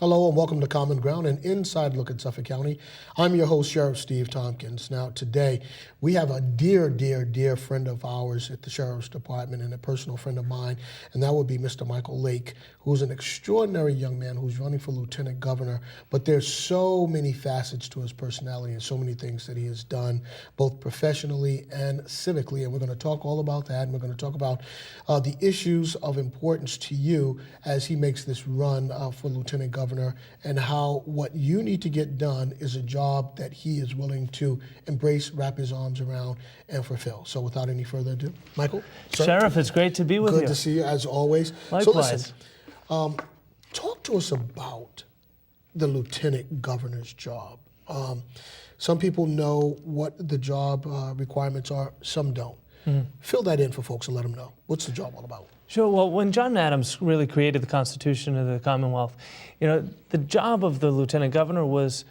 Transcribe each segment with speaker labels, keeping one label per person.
Speaker 1: Hello and welcome to Common Ground, an inside look at Suffolk County. I'm your host, Sheriff Steve Tompkins. Now today, we have a dear, dear, dear friend of ours at the Sheriff's Department and a personal friend of mine, and that would be Mr. Michael Lake, who's an extraordinary young man who's running for Lieutenant Governor, but there's so many facets to his personality and so many things that he has done, both professionally and civically, and we're going to talk all about that, and we're going to talk about the issues of importance to you as he makes this run for Lieutenant Governor, and how what you need to get done is a job that he is willing to embrace, wrap his arms around, and fulfill. So without any further ado, Michael. Sir,
Speaker 2: Sheriff, it's great to be with you.
Speaker 1: Good to see you, as always.
Speaker 2: Likewise.
Speaker 1: So listen, talk to us about the Lieutenant Governor's job. Some people know what the job requirements are, some don't. Fill that in for folks and let them know. What's the job all about?
Speaker 2: Sure. Well, when John Adams really created the Constitution of the Commonwealth, the job of the Lieutenant Governor was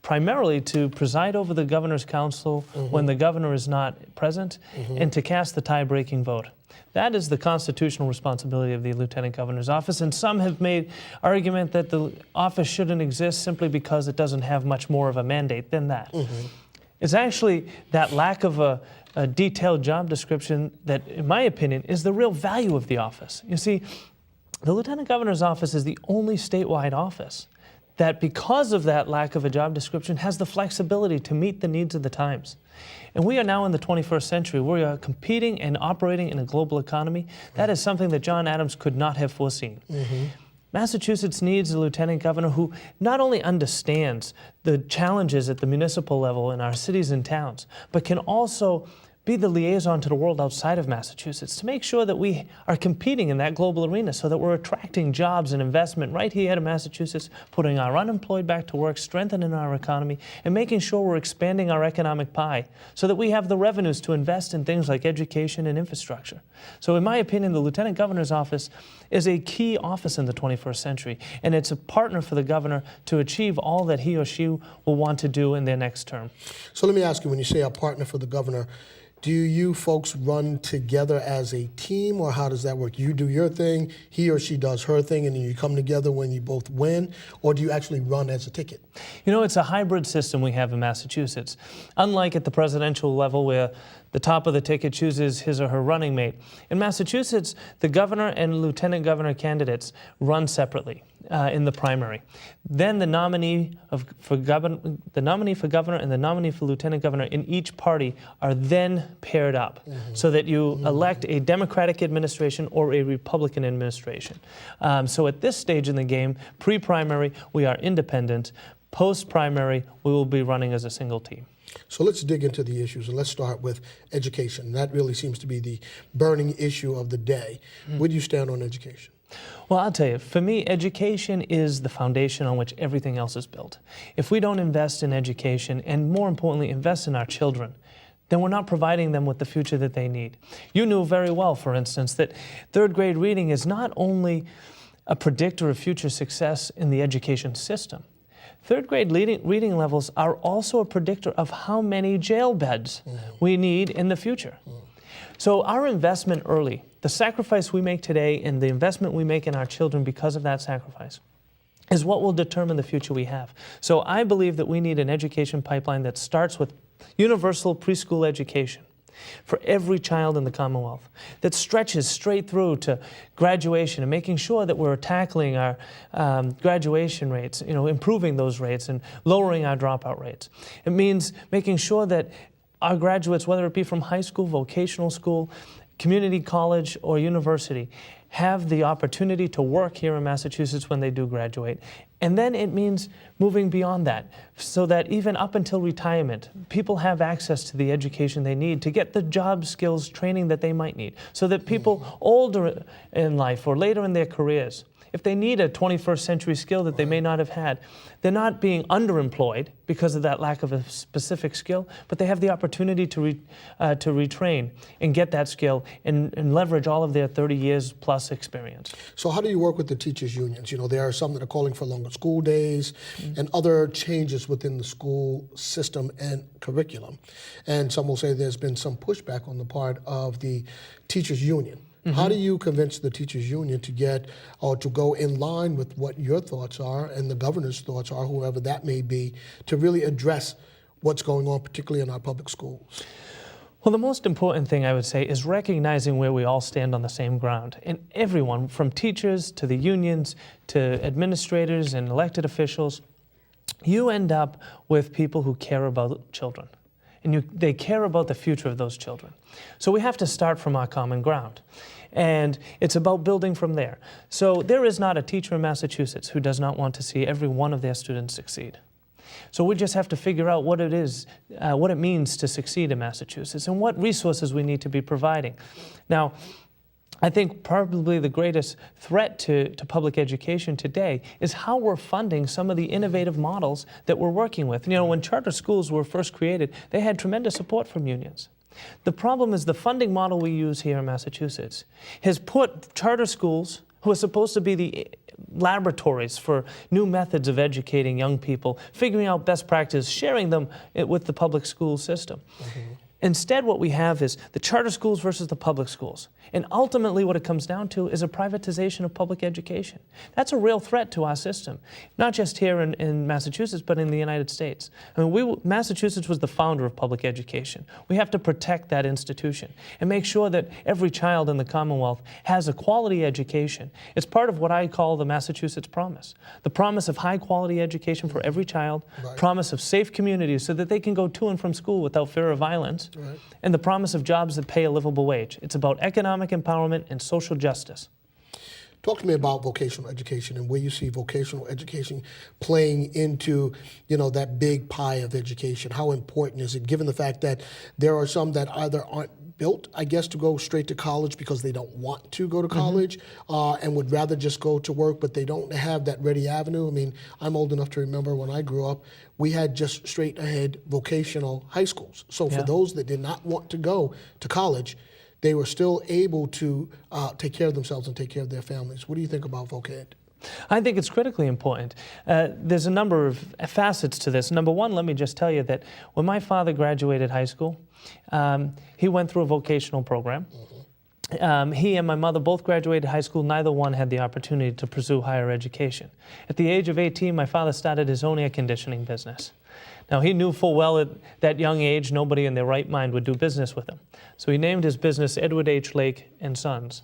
Speaker 2: primarily to preside over the Governor's Council when the Governor is not present and to cast the tie-breaking vote. That is the constitutional responsibility of the Lieutenant Governor's office, and some have made argument that the office shouldn't exist simply because it doesn't have much more of a mandate than that. It's actually that lack of a detailed job description that, in my opinion, is the real value of the office. You see, the Lieutenant Governor's office is the only statewide office that, because of that lack of a job description, has the flexibility to meet the needs of the times. And we are now in the 21st century. We are competing and operating in a global economy. That is something that John Adams could not have foreseen. Massachusetts needs a lieutenant governor who not only understands the challenges at the municipal level in our cities and towns, but can also be the liaison to the world outside of Massachusetts to make sure that we are competing in that global arena so that we're attracting jobs and investment right here in Massachusetts, putting our unemployed back to work, strengthening our economy, and making sure we're expanding our economic pie so that we have the revenues to invest in things like education and infrastructure. So in my opinion, the Lieutenant Governor's office is a key office in the 21st century, and it's a partner for the governor to achieve all that he or she will want to do in their next term.
Speaker 1: So let me ask you, when you say a partner for the governor, do you folks run together as a team, or how does that work? You do your thing, he or she does her thing, and then you come together when you both win, or do you actually run as a ticket?
Speaker 2: It's a hybrid system we have in Massachusetts. Unlike at the presidential level where the top of the ticket chooses his or her running mate, in Massachusetts, the governor and lieutenant governor candidates run separately in the primary. Then the nominee for governor and the nominee for lieutenant governor in each party are then paired up so that you elect a Democratic administration or a Republican administration. So at this stage in the game, pre-primary, we are independent. Post-primary, we will be running as a single team.
Speaker 1: So let's dig into the issues, and let's start with education. That really seems to be the burning issue of the day. Where do you stand on education?
Speaker 2: Well, I'll tell you, for me, education is the foundation on which everything else is built. If we don't invest in education, and more importantly, invest in our children, then we're not providing them with the future that they need. You knew very well, for instance, that third grade reading is not only a predictor of future success in the education system. Third grade reading levels are also a predictor of how many jail beds we need in the future. So our investment early, the sacrifice we make today and the investment we make in our children because of that sacrifice, is what will determine the future we have. So I believe that we need an education pipeline that starts with universal preschool education for every child in the Commonwealth, that stretches straight through to graduation and making sure that we're tackling our graduation rates, improving those rates and lowering our dropout rates. It means making sure that our graduates, whether it be from high school, vocational school, community college, or university, have the opportunity to work here in Massachusetts when they do graduate, And then it means moving beyond that, so that even up until retirement, people have access to the education they need to get the job skills training that they might need, so that people older in life or later in their careers, if they need a 21st century skill that they may not have had, they're not being underemployed because of that lack of a specific skill, but they have the opportunity to retrain and get that skill and leverage all of their 30 years plus experience.
Speaker 1: So how do you work with the teachers' unions? You know, there are some that are calling for longer school days and other changes within the school system and curriculum. And some will say there's been some pushback on the part of the teachers' union. How do you convince the teachers union to get or to go in line with what your thoughts are and the governor's thoughts are, whoever that may be, to really address what's going on, particularly in our public schools?
Speaker 2: Well, the most important thing I would say is recognizing where we all stand on the same ground. And everyone, from teachers to the unions to administrators and elected officials, you end up with people who care about children. And they care about the future of those children. So we have to start from our common ground. And it's about building from there. So there is not a teacher in Massachusetts who does not want to see every one of their students succeed. So we just have to figure out what it is, what it means to succeed in Massachusetts and what resources we need to be providing. Now, I think probably the greatest threat to public education today is how we're funding some of the innovative models that we're working with. You know, when charter schools were first created, they had tremendous support from unions. The problem is the funding model we use here in Massachusetts has put charter schools, who are supposed to be the laboratories for new methods of educating young people, figuring out best practices, sharing them with the public school system. Instead, what we have is the charter schools versus the public schools. And ultimately, what it comes down to is a privatization of public education. That's a real threat to our system, not just here in Massachusetts, but in the United States. I mean, Massachusetts was the founder of public education. We have to protect that institution and make sure that every child in the Commonwealth has a quality education. It's part of what I call the Massachusetts promise. The promise of high-quality education for every child, promise of safe communities so that they can go to and from school without fear of violence, and the promise of jobs that pay a livable wage. It's about economic empowerment and social justice.
Speaker 1: Talk to me about vocational education and where you see vocational education playing into, you know, that big pie of education. How important is it, given the fact that there are some that either aren't built, I guess, to go straight to college because they don't want to go to college and would rather just go to work, but they don't have that ready avenue. I mean, I'm old enough to remember when I grew up, we had just straight ahead vocational high schools. So for those that did not want to go to college, they were still able to take care of themselves and take care of their families. What do you think about voc ed?
Speaker 2: I think it's critically important. There's a number of facets to this. Number one, let me just tell you that when my father graduated high school, he went through a vocational program. He and my mother both graduated high school. Neither one had the opportunity to pursue higher education. At the age of 18, my father started his own air conditioning business. Now, he knew full well at that young age nobody in their right mind would do business with him. So he named his business Edward H. Lake and Sons.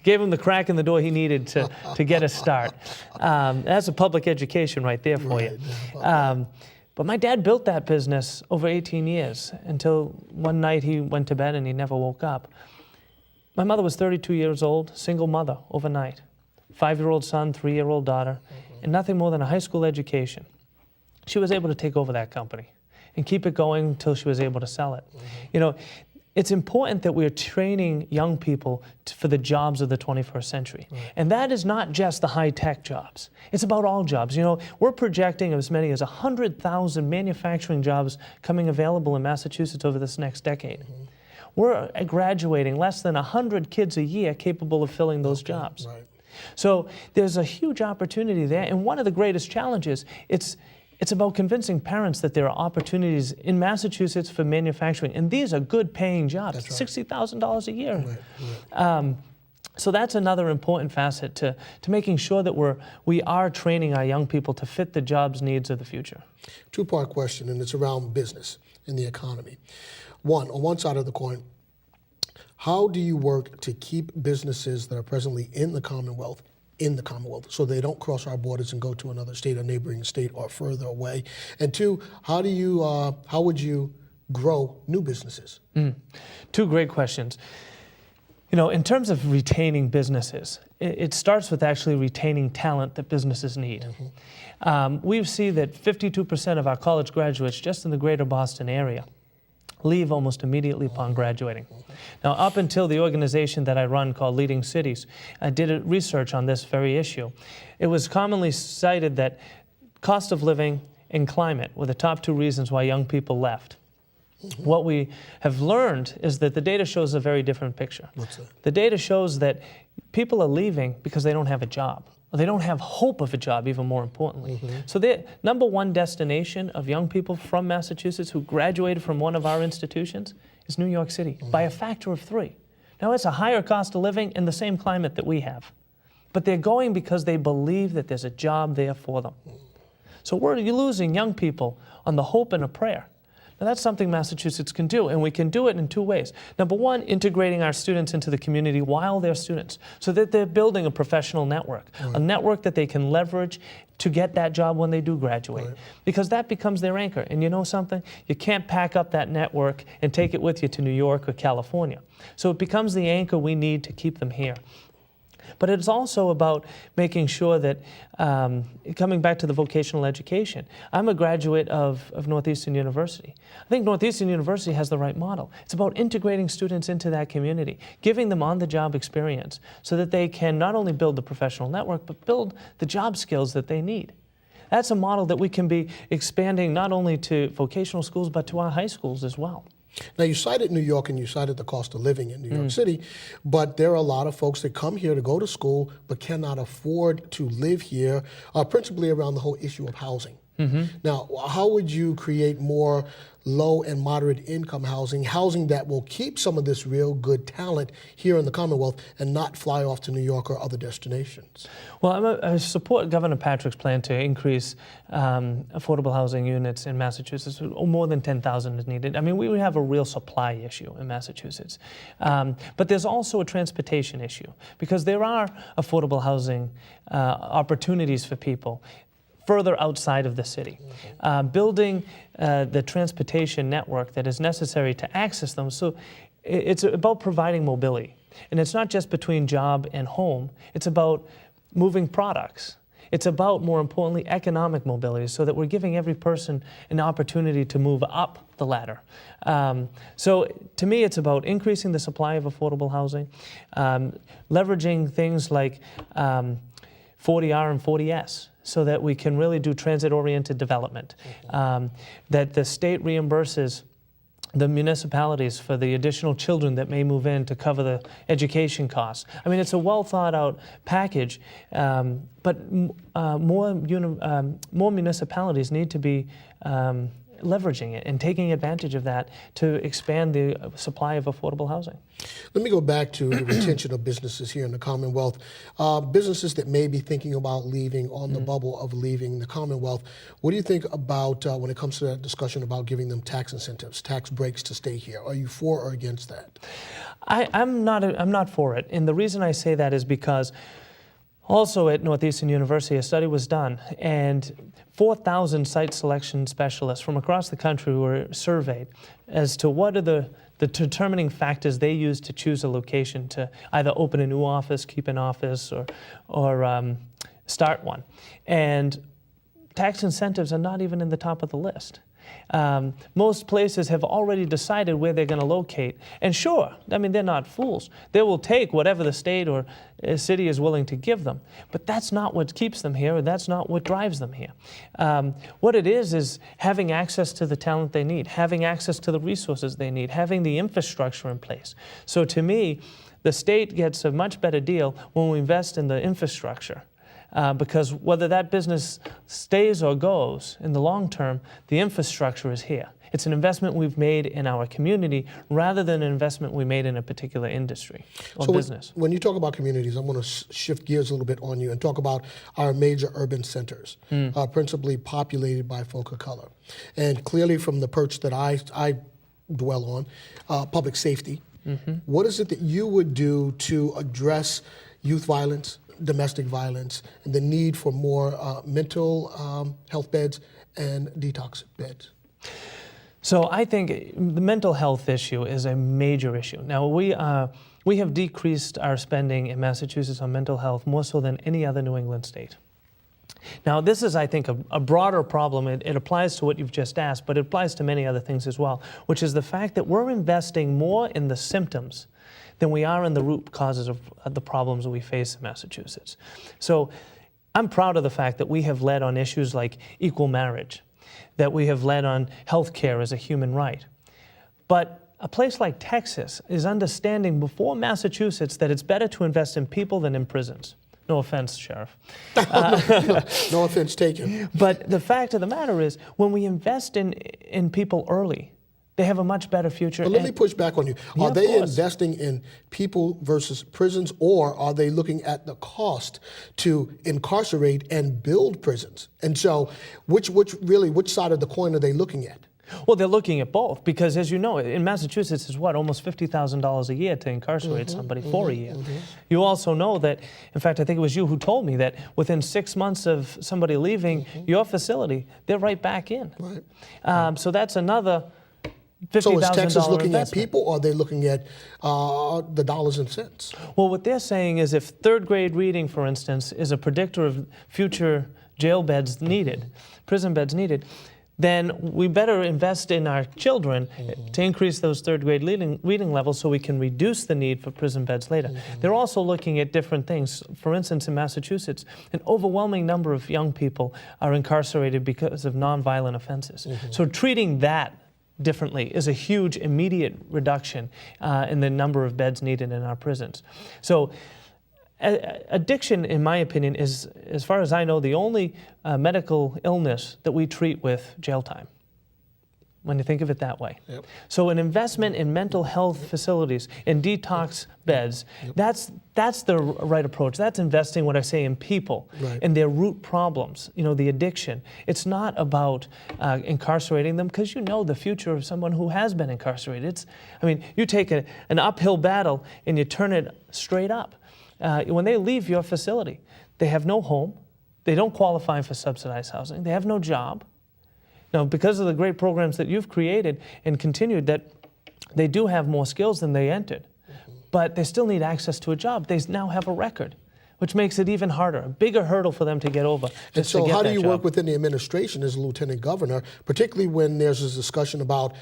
Speaker 2: Gave him the crack in the door he needed to get a start. That's a public education right there for you. But my dad built that business over 18 years until one night he went to bed and he never woke up. My mother was 32 years old, single mother overnight. 5-year-old son, 3-year-old daughter, and nothing more than a high school education. She was able to take over that company and keep it going until she was able to sell it. You know, it's important that we're training young people for the jobs of the 21st century. And that is not just the high-tech jobs. It's about all jobs. You know, we're projecting as many as 100,000 manufacturing jobs coming available in Massachusetts over this next decade. We're graduating less than 100 kids a year capable of filling those jobs. So there's a huge opportunity there. And one of the greatest challenges, it's about convincing parents that there are opportunities in Massachusetts for manufacturing, and these are good paying jobs, $60,000 a year. So that's another important facet to making sure that we are training our young people to fit the jobs needs of the future.
Speaker 1: Two-part question, and it's around business and the economy. One, on one side of the coin, how do you work to keep businesses that are presently in the Commonwealth so they don't cross our borders and go to another state or neighboring state or further away? And two, how would you grow new businesses? Two
Speaker 2: great questions. You know, in terms of retaining businesses, it starts with actually retaining talent that businesses need. We see that 52% of our college graduates just in the greater Boston area leave almost immediately upon graduating. Now, up until the organization that I run called Leading Cities, I did a research on this very issue. It was commonly cited that cost of living and climate were the top two reasons why young people left. What we have learned is that the data shows a very different picture.
Speaker 1: What's that?
Speaker 2: The data shows that people are leaving because they don't have a job. Or they don't have hope of a job, even more importantly. So the number one destination of young people from Massachusetts who graduated from one of our institutions is New York City, by a factor of 3. Now, it's a higher cost of living in the same climate that we have. But they're going because they believe that there's a job there for them. So you're losing young people on the hope and a prayer. Now, that's something Massachusetts can do, and we can do it in 2 ways. Number one, integrating our students into the community while they're students, so that they're building a professional network, a network that they can leverage to get that job when they do graduate, because that becomes their anchor. And you know something? You can't pack up that network and take it with you to New York or California. So it becomes the anchor we need to keep them here. But it's also about making sure that, coming back to the vocational education, I'm a graduate of Northeastern University. I think Northeastern University has the right model. It's about integrating students into that community, giving them on-the-job experience so that they can not only build the professional network, but build the job skills that they need. That's a model that we can be expanding not only to vocational schools, but to our high schools as well.
Speaker 1: Now, you cited New York and you cited the cost of living in New York City, but there are a lot of folks that come here to go to school but cannot afford to live here, principally around the whole issue of housing. Now, how would you create more low and moderate income housing that will keep some of this real good talent here in the Commonwealth and not fly off to New York or other destinations?
Speaker 2: Well, I support Governor Patrick's plan to increase affordable housing units in Massachusetts. More than 10,000 is needed. I mean, we have a real supply issue in Massachusetts. But there's also a transportation issue, because there are affordable housing opportunities for people further outside of the city. Building the transportation network that is necessary to access them. So it's about providing mobility. And it's not just between job and home. It's about moving products. It's about, more importantly, economic mobility, so that we're giving every person an opportunity to move up the ladder. So to me, it's about increasing the supply of affordable housing, leveraging things like 40R and 40S, so that we can really do transit-oriented development, that the state reimburses the municipalities for the additional children that may move in to cover the education costs. I mean, it's a well-thought-out package, but more municipalities need to be leveraging it and taking advantage of that to expand the supply of affordable housing.
Speaker 1: Let me go back to the retention of businesses here in the Commonwealth. Businesses that may be thinking about leaving, on the bubble of leaving the Commonwealth. What do you think about when it comes to that discussion about giving them tax incentives, tax breaks to stay here? Are you for or against that?
Speaker 2: I'm not for it, and the reason I say that is because also at Northeastern University, a study was done, and 4,000 site selection specialists from across the country were surveyed as to what are the determining factors they use to choose a location to either open a new office, keep an office, or start one. And tax incentives are not even in the top of the list. Most places have already decided where they're going to locate. And sure, I mean, they're not fools. They will take whatever the state or city is willing to give them. But that's not what keeps them here, and that's not what drives them here. What it is having access to the talent they need, having access to the resources they need, having the infrastructure in place. So to me, the state gets a much better deal when we invest in the infrastructure. Because whether that business stays or goes, in the long term, the infrastructure is here. It's an investment we've made in our community rather than an investment we made in a particular industry or business.
Speaker 1: When you talk about communities, I'm going to shift gears a little bit on you and talk about our major urban centers, principally populated by folk of color. And clearly from the perch that I dwell on, public safety, what is it that you would do to address youth violence, domestic violence, and the need for more mental health beds and detox beds?
Speaker 2: So I think the mental health issue is a major issue. Now, we have decreased our spending in Massachusetts on mental health more so than any other New England state. Now, this is, I think, a broader problem. It applies to what you've just asked, but it applies to many other things as well, which is the fact that we're investing more in the symptoms than we are in the root causes of the problems that we face in Massachusetts. So I'm proud of the fact that we have led on issues like equal marriage, that we have led on health care as a human right. But a place like Texas is understanding before Massachusetts that it's better to invest in people than in prisons. No offense, Sheriff.
Speaker 1: No offense taken.
Speaker 2: But the fact of the matter is, when we invest in people early, they have a much better future.
Speaker 1: But let me push back on you.
Speaker 2: Yeah,
Speaker 1: Are they
Speaker 2: of course.
Speaker 1: investing in people versus prisons, or are they looking at the cost to incarcerate and build prisons? And so, which side of the coin are they looking at?
Speaker 2: Well, they're looking at both because, as you know, in Massachusetts, it's almost $50,000 a year to incarcerate somebody for a year. You also know that, in fact, I think it was you who told me that within 6 months of somebody leaving your facility, they're right back in.
Speaker 1: Right.
Speaker 2: So that's another $50,000
Speaker 1: So is Texas looking
Speaker 2: investment.
Speaker 1: at people, or are they looking at the dollars and cents?
Speaker 2: Well, what they're saying is if third grade reading, for instance, is a predictor of future jail beds needed, prison beds needed, then we better invest in our children to increase those third grade reading levels so we can reduce the need for prison beds later. They're also looking at different things. For instance, in Massachusetts, an overwhelming number of young people are incarcerated because of nonviolent offenses. So treating that differently is a huge immediate reduction in the number of beds needed in our prisons. So addiction, in my opinion, is, as far as I know, the only medical illness that we treat with jail time, when you think of it that way.
Speaker 1: Yep.
Speaker 2: So an investment in mental health facilities, in detox beds, that's the right approach. That's investing, what I say, in people, in their root problems, the addiction. It's not about incarcerating them, because you know the future of someone who has been incarcerated. You take an uphill battle and you turn it straight up. When they leave your facility, they have no home, they don't qualify for subsidized housing, they have no job. Now, because of the great programs that you've created and continued, that they do have more skills than they entered, but they still need access to a job. They now have a record, which makes it even harder, a bigger hurdle for them to get over.
Speaker 1: And so how do you work within the administration as a lieutenant governor, particularly when there's this discussion about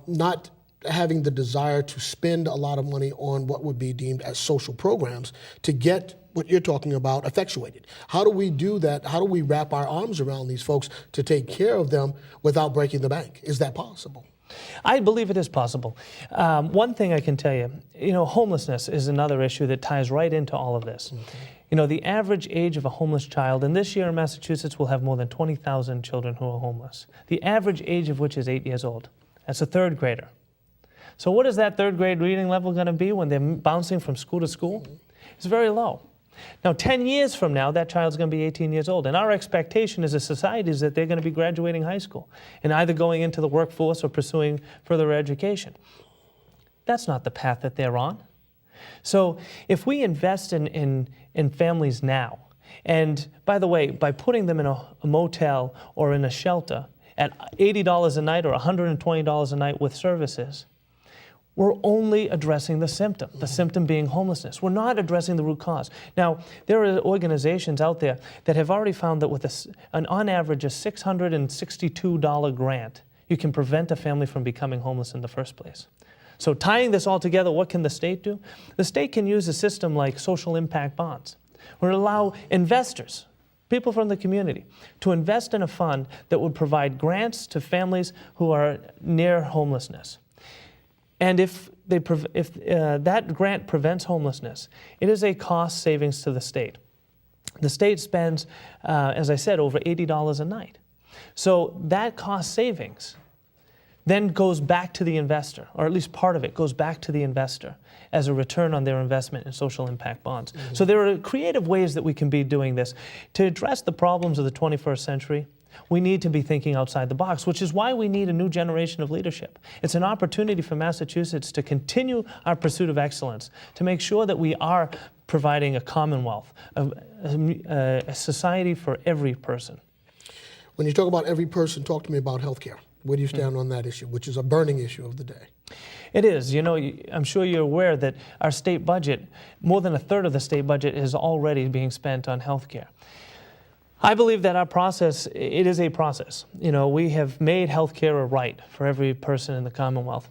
Speaker 1: not having the desire to spend a lot of money on what would be deemed as social programs to get what you're talking about effectuated? How do we do that? How do we wrap our arms around these folks to take care of them without breaking the bank? Is that possible?
Speaker 2: I believe it is possible. One thing I can tell you, homelessness is another issue that ties right into all of this. The average age of a homeless child, and this year in Massachusetts we'll have more than 20,000 children who are homeless. The average age of which is 8 years old. That's a third grader. So what is that third grade reading level going to be when they're bouncing from school to school? It's very low. Now, 10 years from now, that child's going to be 18 years old. And our expectation as a society is that they're going to be graduating high school and either going into the workforce or pursuing further education. That's not the path that they're on. So if we invest in families now, and by the way, by putting them in a motel or in a shelter at $80 a night or $120 a night with services, we're only addressing the symptom being homelessness. We're not addressing the root cause. Now, there are organizations out there that have already found that with on average a $662 grant, you can prevent a family from becoming homeless in the first place. So tying this all together, what can the state do? The state can use a system like social impact bonds, where it allow investors, people from the community, to invest in a fund that would provide grants to families who are near homelessness. And if that grant prevents homelessness, it is a cost savings to the state. The state spends, as I said, over $80 a night. So that cost savings then goes back to the investor, or at least part of it goes back to the investor as a return on their investment in social impact bonds. So there are creative ways that we can be doing this. To address the problems of the 21st century, we need to be thinking outside the box, which is why we need a new generation of leadership. It's an opportunity for Massachusetts to continue our pursuit of excellence, to make sure that we are providing a commonwealth, a society for every person.
Speaker 1: When you talk about every person, talk to me about health care. Where do you stand on that issue, which is a burning issue of the day?
Speaker 2: It is. You know, I'm sure you're aware that our state budget, more than a third of the state budget is already being spent on health care. I believe that our process, it is a process. You know, we have made health care a right for every person in the Commonwealth.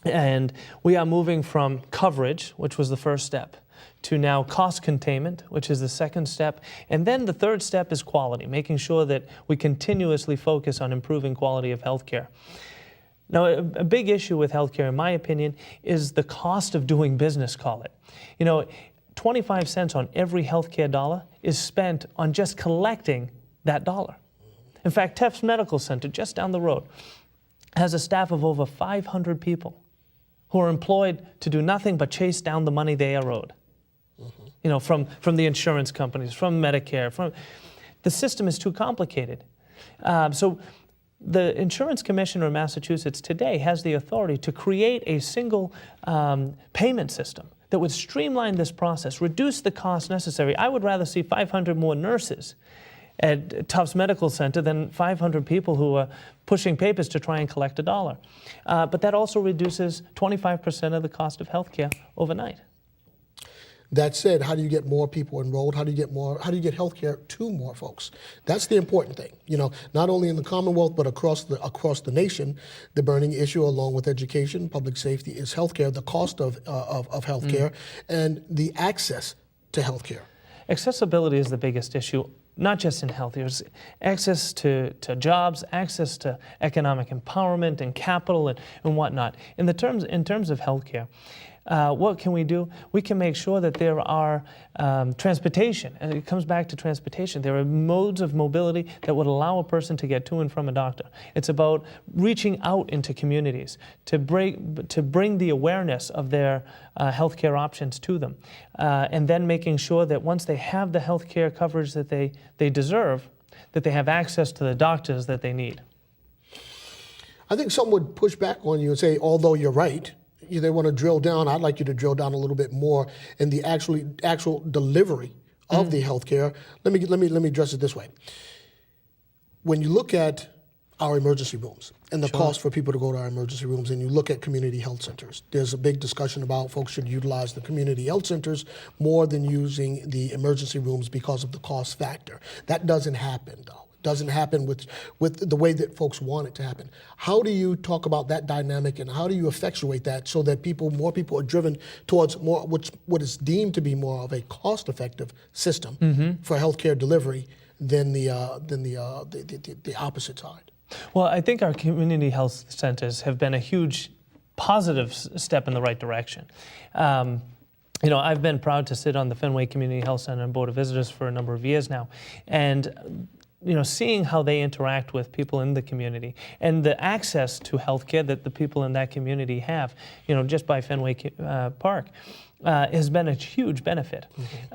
Speaker 2: And we are moving from coverage, which was the first step, to now cost containment, which is the second step. And then the third step is quality, making sure that we continuously focus on improving quality of health care. Now, a big issue with healthcare, in my opinion, is the cost of doing business, call it. You know, 25 cents on every healthcare dollar is spent on just collecting that dollar. In fact, Tufts Medical Center, just down the road, has a staff of over 500 people who are employed to do nothing but chase down the money they are owed. You know, from the insurance companies, from Medicare, the system is too complicated. So the Insurance Commissioner of Massachusetts today has the authority to create a single payment system that would streamline this process, reduce the costs necessary. I would rather see 500 more nurses at Tufts Medical Center than 500 people who are pushing papers to try and collect a dollar. But that also reduces 25% of the cost of healthcare overnight.
Speaker 1: That said, how do you get more people enrolled? How do you get health care to more folks? That's the important thing. You know, not only in the Commonwealth, but across the nation, the burning issue, along with education, public safety, is health care, the cost of health care, and the access to health care.
Speaker 2: Accessibility is the biggest issue, not just in health. There's access to jobs, access to economic empowerment and capital and whatnot. In terms of health care, what can we do? We can make sure that there are transportation, and it comes back to transportation. There are modes of mobility that would allow a person to get to and from a doctor. It's about reaching out into communities to bring the awareness of their healthcare options to them, and then making sure that once they have the healthcare coverage that they deserve, that they have access to the doctors that they need.
Speaker 1: I think some would push back on you and say, although you're right, they want to drill down. I'd like you to drill down a little bit more in the actual delivery of the healthcare. Let me address it this way. When you look at our emergency rooms and the cost for people to go to our emergency rooms, and you look at community health centers, there's a big discussion about folks should utilize the community health centers more than using the emergency rooms because of the cost factor. That doesn't happen, though. Doesn't happen with the way that folks want it to happen. How do you talk about that dynamic, and how do you effectuate that so that more people are driven towards what is deemed to be more of a cost-effective system for healthcare delivery than the opposite side?
Speaker 2: Well, I think our community health centers have been a huge positive step in the right direction. You know, I've been proud to sit on the Fenway Community Health Center and Board of Visitors for a number of years now, and you know, seeing how they interact with people in the community and the access to health care that the people in that community have, you know, just by Fenway Park, has been a huge benefit.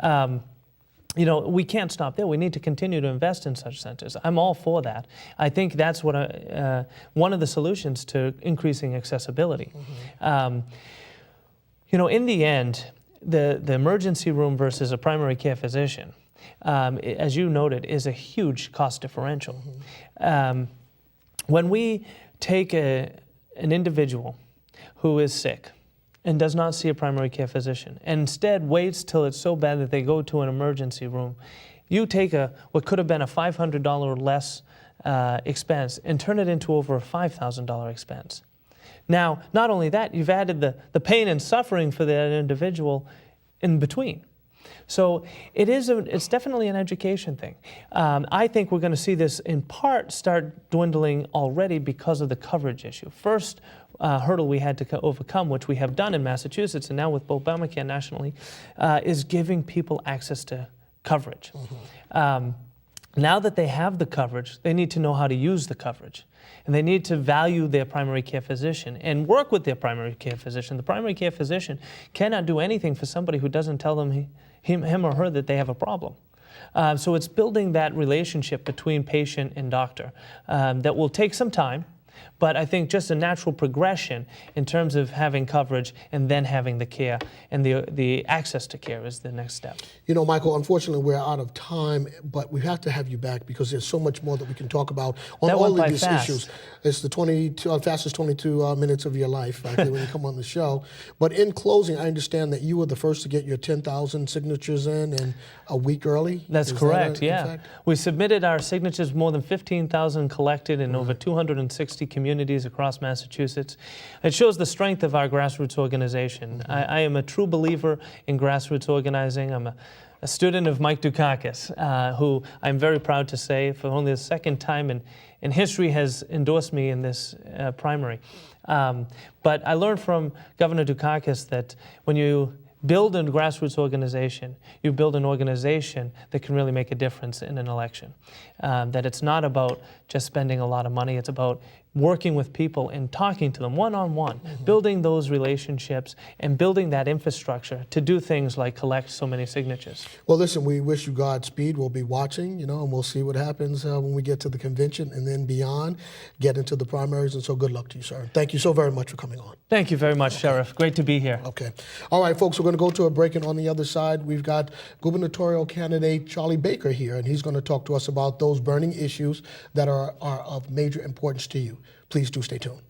Speaker 2: You know, we can't stop there. We need to continue to invest in such centers. I'm all for that. I think that's what one of the solutions to increasing accessibility. You know, in the end, the emergency room versus a primary care physician, as you noted, is a huge cost differential. When we take an individual who is sick and does not see a primary care physician, and instead waits till it's so bad that they go to an emergency room, you take what could have been a $500 or less expense and turn it into over a $5,000 expense. Now, not only that, you've added the pain and suffering for that individual in between. So it's definitely an education thing. I think we're going to see this in part start dwindling already because of the coverage issue. First hurdle we had to overcome, which we have done in Massachusetts and now with Obamacare nationally, is giving people access to coverage. Now that they have the coverage, they need to know how to use the coverage. And they need to value their primary care physician and work with their primary care physician. The primary care physician cannot do anything for somebody who doesn't tell them him or her that they have a problem. So it's building that relationship between patient and doctor that will take some time. But I think just a natural progression in terms of having coverage and then having the care and the access to care is the next step.
Speaker 1: You know, Michael, unfortunately, we're out of time, but we have to have you back because there's so much more that we can talk about on
Speaker 2: That
Speaker 1: all
Speaker 2: went
Speaker 1: of
Speaker 2: by
Speaker 1: these
Speaker 2: fast.
Speaker 1: issues. It's the fastest 22 minutes of your life, frankly, when you come on the show. But in closing, I understand that you were the first to get your 10,000 signatures in and a week early.
Speaker 2: That's
Speaker 1: Is
Speaker 2: correct,
Speaker 1: that in
Speaker 2: yeah.
Speaker 1: fact?
Speaker 2: We submitted our signatures, more than 15,000 collected in over 260 communities across Massachusetts. It shows the strength of our grassroots organization. I am a true believer in grassroots organizing. I'm a student of Mike Dukakis, who I'm very proud to say for only the second time in history has endorsed me in this primary. But I learned from Governor Dukakis that when you build a grassroots organization, you build an organization that can really make a difference in an election. That it's not about just spending a lot of money, it's about working with people and talking to them one-on-one, building those relationships and building that infrastructure to do things like collect so many signatures.
Speaker 1: Well, listen, we wish you Godspeed. We'll be watching, you know, and we'll see what happens when we get to the convention and then beyond, get into the primaries. And so good luck to you, sir. Thank you so very much for coming on.
Speaker 2: Thank you very much, Sheriff. Great to be here.
Speaker 1: Okay. All right, folks, we're going to go to a break, and on the other side, we've got gubernatorial candidate Charlie Baker here, and he's going to talk to us about those burning issues that are of major importance to you. Please do stay tuned.